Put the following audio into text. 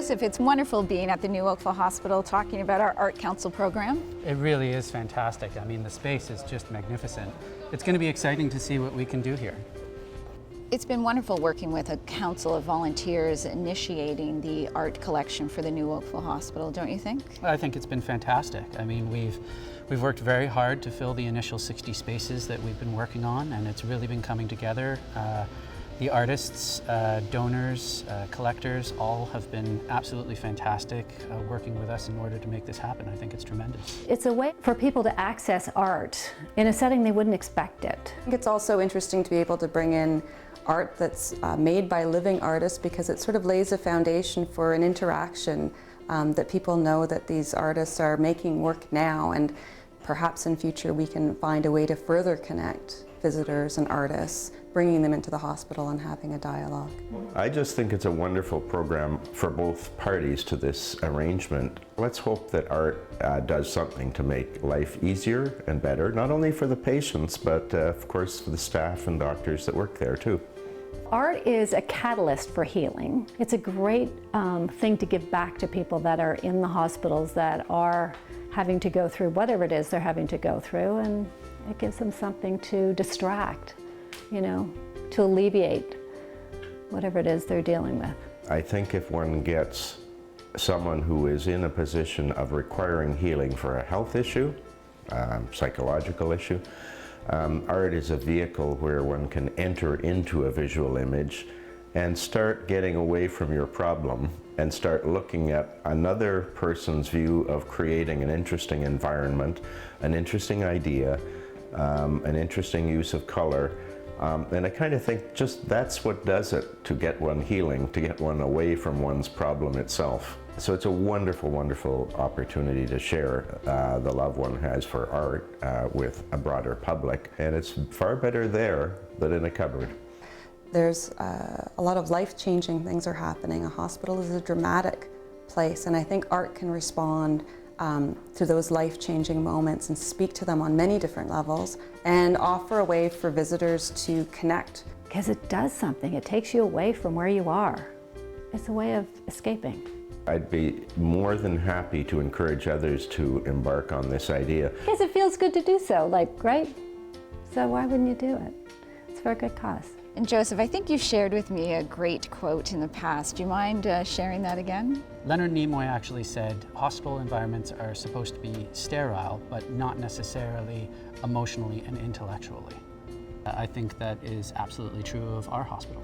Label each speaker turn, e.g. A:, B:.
A: Joseph, it's wonderful being at the New Oakville Hospital talking about our Art Council program.
B: It really is fantastic. I mean, the space is just magnificent. It's going to be exciting to see what we can do here.
A: It's been wonderful working with a council of volunteers initiating the art collection for the New Oakville Hospital, don't you think?
B: I think it's been fantastic. I mean, we've worked very hard to fill the initial 60 spaces that we've been working on, and it's really been coming together. The artists, donors, collectors, all have been absolutely fantastic working with us in order to make this happen. I think it's tremendous.
C: It's a way for people to access art in a setting they wouldn't expect it.
D: I think it's also interesting to be able to bring in art that's made by living artists, because it sort of lays a foundation for an interaction that people know that these artists are making work now, and perhaps in future we can find a way to further connect visitors and artists, bringing them into the hospital and having a dialogue.
E: I just think it's a wonderful program for both parties to this arrangement. Let's hope that art does something to make life easier and better, not only for the patients, but of course for the staff and doctors that work there too.
C: Art is a catalyst for healing. It's a great thing to give back to people that are in the hospitals that are having to go through whatever it is they're having to go through, and it gives them something to distract, you know, to alleviate whatever it is they're dealing with.
E: I think if one gets someone who is in a position of requiring healing for a health issue, psychological issue, art is a vehicle where one can enter into a visual image and start getting away from your problem and start looking at another person's view of creating an interesting environment, an interesting idea, an interesting use of color. And I kind of think just that's what does it to get one healing, to get one away from one's problem itself. So it's a wonderful, wonderful opportunity to share the love one has for art with a broader public. And it's far better there than in a cupboard.
D: There's a lot of life-changing things are happening. A hospital is a dramatic place, and I think art can respond to those life-changing moments and speak to them on many different levels and offer a way for visitors to connect.
C: Because it does something. It takes you away from where you are. It's a way of escaping.
E: I'd be more than happy to encourage others to embark on this idea.
C: Because it feels good to do so, like, right? So why wouldn't you do it? It's for a good cause.
A: And Joseph, I think you shared with me a great quote in the past. Do you mind sharing that again?
B: Leonard Nimoy actually said, hospital environments are supposed to be sterile, but not necessarily emotionally and intellectually. I think that is absolutely true of our hospital.